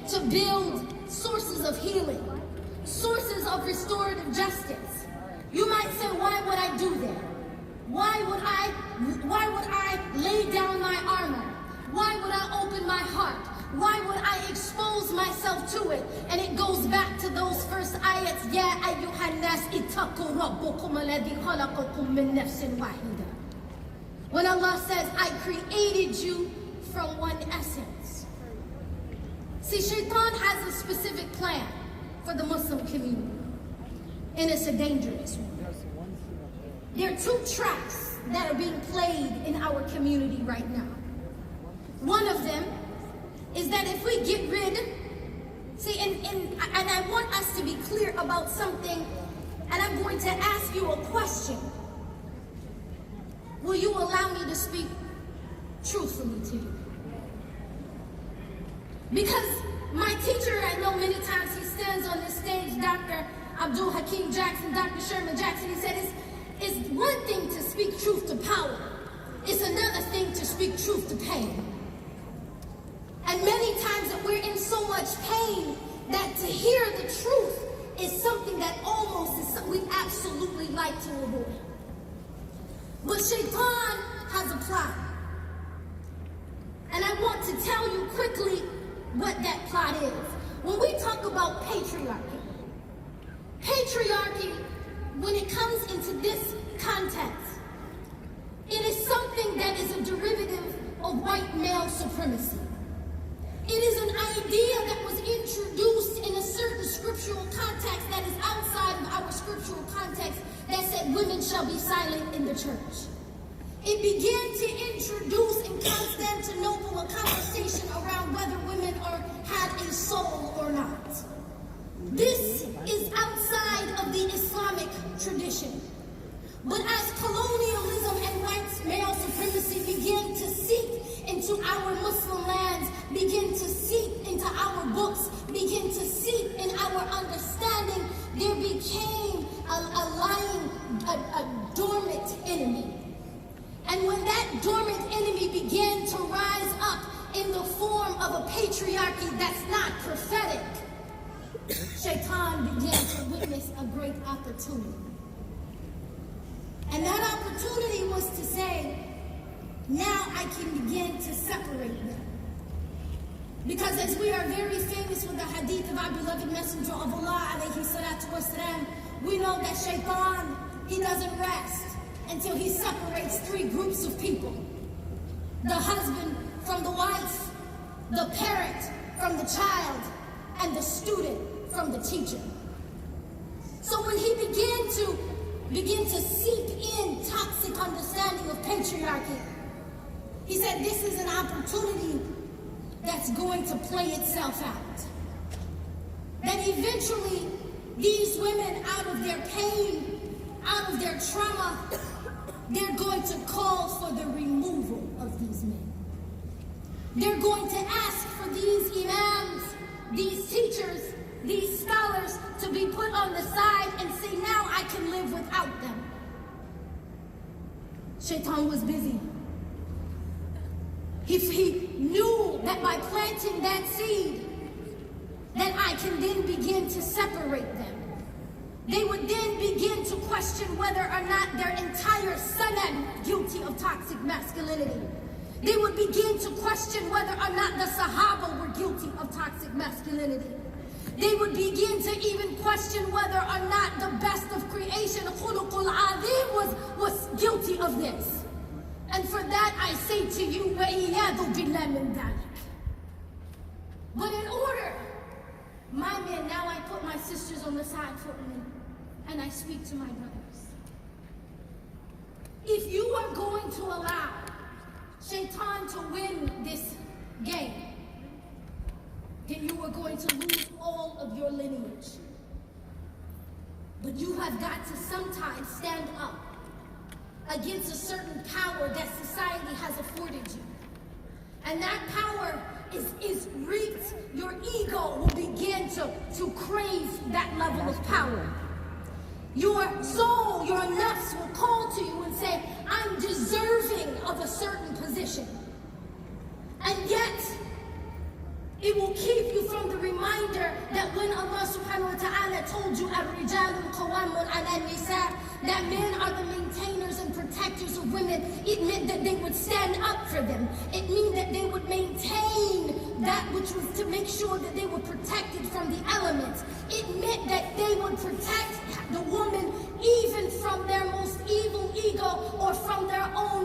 to build sources of healing, sources of restorative justice. You might say, why would I do that? Why would I lay down my armor? Why would I open my heart? Why would I expose myself to it? And it goes back to those first ayats. Ya ayyuhan nas ittaqu rabbakum alladhi khalaqakum min nafsin wahida. When Allah says, I created you from one essence. See, Shaitan has a specific plan for the Muslim community. And it's a dangerous one. There are two tracks that are being played in our community right now. One of them is that if we get rid, see, and I want us to be clear about something, and I'm going to ask you a question. Will you allow me to speak truthfully to you? Because my teacher, I know many times he stands on this stage, Dr. Abdul Hakim Jackson, Dr. Sherman Jackson, he said it's one thing to speak truth to power. It's another thing to speak truth to pain. And many times that we're in so much pain that to hear the truth is something that almost is something we absolutely like to avoid. But Shaitan has a plot. And I want to tell you quickly what that plot is. When we talk about patriarchy, when it comes into this context, it is something that is a derivative of white male supremacy. It is an idea that was introduced in a certain scriptural context that is outside of our scriptural context that said women shall be silent in the church. It began to introduce in Constantinople a conversation around whether women had a soul or not. This is outside of the Islamic tradition. But as colonialism and white male supremacy began to seep into our Muslim lands, begin to seep into our books, begin to seep in our understanding, there became a dormant enemy. And when that dormant enemy began to rise up in the form of a patriarchy that's not prophetic, Shaitan began to witness a great opportunity. And that opportunity was to say, now I can begin to separate them. Because as we are very famous with the hadith of our beloved Messenger of Allah, alayhi salatu wasalam, we know that Shaitan, he doesn't rest until he separates three groups of people. The husband from the wife, the parent from the child, and the student from the teacher. So when he began to seep in toxic understanding of patriarchy, he said this is an opportunity that's going to play itself out. That eventually these women, out of their pain, out of their trauma, they're going to call for the removal of these men. They're going to ask for these imams, these teachers, these scholars to be put on the side and say, now I can live without them. Shaitan was busy. He knew that by planting that seed, that I can then begin to separate them. They would then begin to question whether or not their entire sanad guilty of toxic masculinity. They would begin to question whether or not the Sahaba were guilty of toxic masculinity. They would begin to even question whether or not the best of creation, Khuluqul Azim, was guilty of this. And for that I say to you, وَإِيَّاذُ بِاللَّهِ مِنْ ذَلِكَ. But in order, my men, now I put my sisters on the side for a minute, and I speak to my brothers. If you are going to allow Shaitan to win this game, then you are going to lose all of your lineage. But you have got to sometimes stand up against a certain power that society has afforded you. And that power is reaped. Your ego will begin to crave that level of power. Your soul, your nafs will call to you and say, I'm deserving of a certain position. And yet, it will keep you from the told you, الرجال قوامٌ على النساء, that men are the maintainers and protectors of women. It meant that they would stand up for them. It meant that they would maintain that which was to make sure that they were protected from the elements. It meant that they would protect the woman even from their most evil ego or from their own